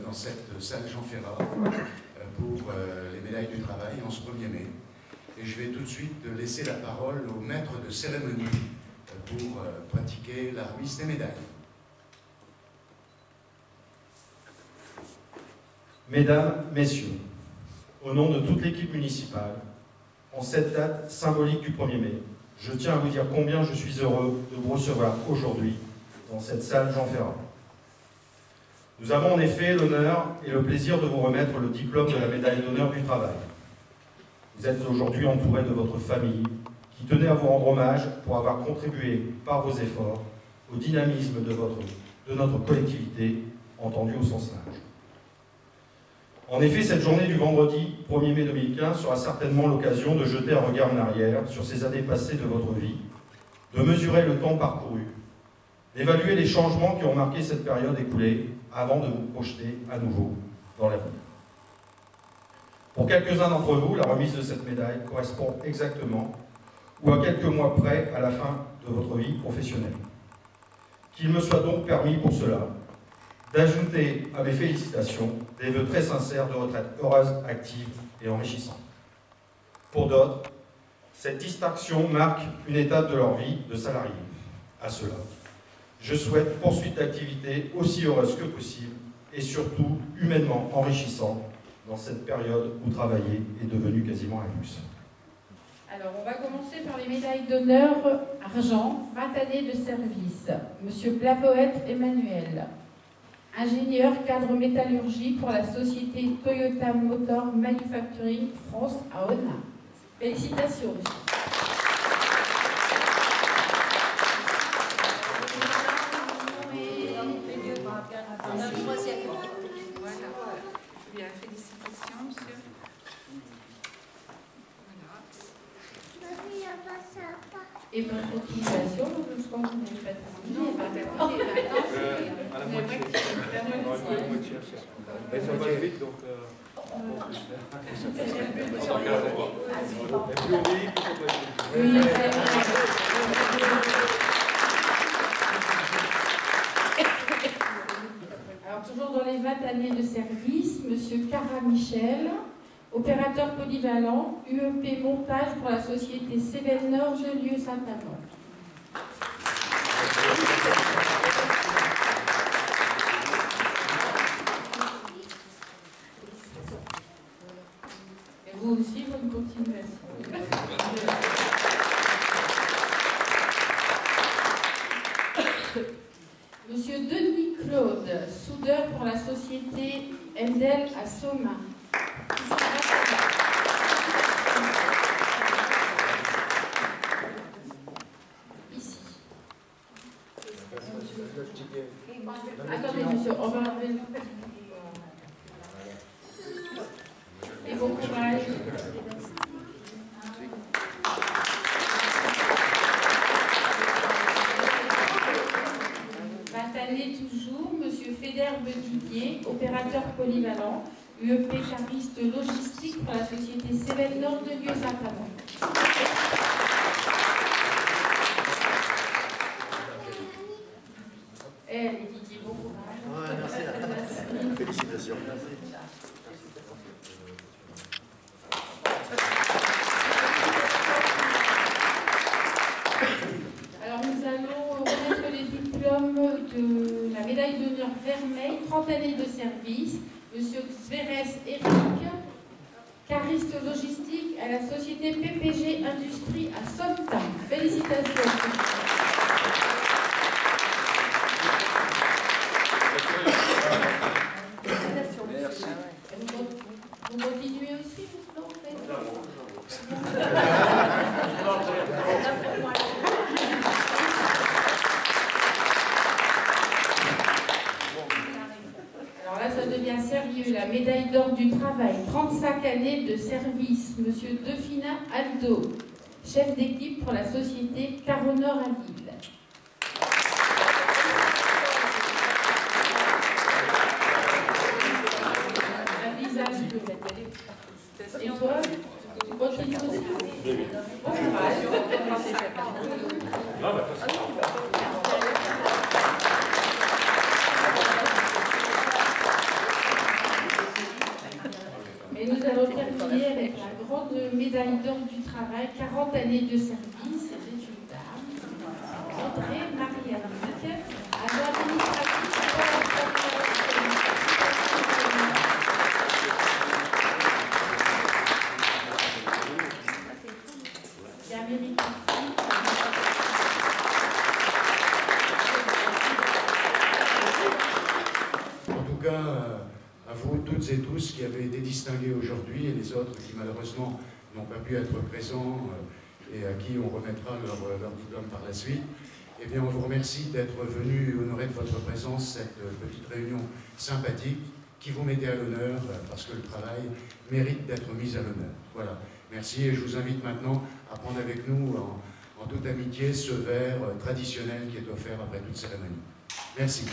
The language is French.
dans cette salle Jean Ferrat pour les médailles du travail en ce 1er mai. Et je vais tout de suite laisser la parole au maître de cérémonie pour pratiquer la remise des médailles. Mesdames, Messieurs, au nom de toute l'équipe municipale, en cette date symbolique du 1er mai, je tiens à vous dire combien je suis heureux de vous recevoir aujourd'hui dans cette salle Jean Ferrat. Nous avons en effet l'honneur et le plaisir de vous remettre le diplôme de la médaille d'honneur du travail. Vous êtes aujourd'hui entouré de votre famille qui tenait à vous rendre hommage pour avoir contribué par vos efforts au dynamisme de notre collectivité, entendue au sens large. En effet, cette journée du vendredi 1er mai 2015 sera certainement l'occasion de jeter un regard en arrière sur ces années passées de votre vie, de mesurer le temps parcouru, d'évaluer les changements qui ont marqué cette période écoulée avant de vous projeter à nouveau dans l'avenir. Pour quelques-uns d'entre vous, la remise de cette médaille correspond exactement ou à quelques mois près à la fin de votre vie professionnelle. Qu'il me soit donc permis pour cela d'ajouter à mes félicitations des vœux très sincères de retraite heureuse, active et enrichissante. Pour d'autres, cette distinction marque une étape de leur vie de salarié. À cela, je souhaite poursuite d'activité aussi heureuse que possible et surtout humainement enrichissante dans cette période où travailler est devenu quasiment un luxe. Alors, on va commencer par les médailles d'honneur argent, 20 années de service. Monsieur Plavoët Emmanuel, ingénieur cadre métallurgie pour la société Toyota Motor Manufacturing France à Onnain. Félicitations, monsieur. Bien, félicitations, monsieur. Et pour continuation, je pense que vous n'avez pas terminé. À la moitié. Mais ça passe vite, donc... Alors, toujours dans les 20 années de service, monsieur Cara Michel, opérateur polyvalent, UEP montage pour la société Cévennes Nord, Jolieu Saint-Amand. Et vous aussi, bonne continuation. Monsieur Denis Claude, soudeur pour la société Endel à Soma. Ici. Attendez, monsieur, on va enlever le... Et bon courage. Toujours, monsieur Fédère Didier, opérateur polyvalent, UEP cariste logistique pour la société Cévennes Nord de Lieu Saint-Amand. Et Didier, bon courage. Ouais, merci. Félicitations. Merci. Alors nous allons remettre les diplômes de la médaille d'honneur Vermeil, 30 années de service, monsieur Xveres Eric, cariste logistique à la société PPG Industrie à Somta. Félicitations. Merci. Vous continuez aussi, non, en fait. Alors là, ça devient sérieux. La médaille d'or du travail, 35 années de service, monsieur Defina Aldo, chef d'équipe pour la société Caronor à Lille. Et toi, tu continues aussi? Bon courage. nous allons terminer avec la grande médaille d'or du travail, 40 années de service. C'est une dame, André Marianic, agent administratif pour la En tout cas, à vous toutes et tous qui avez été distingués aujourd'hui et les autres qui malheureusement n'ont pas pu être présents et à qui on remettra leur diplôme par la suite, eh bien on vous remercie d'être venus honorer de votre présence cette petite réunion sympathique qui vous mettait à l'honneur parce que le travail mérite d'être mis à l'honneur. Voilà, merci et je vous invite maintenant à prendre avec nous en toute amitié ce verre traditionnel qui est offert après toute cérémonie. Merci.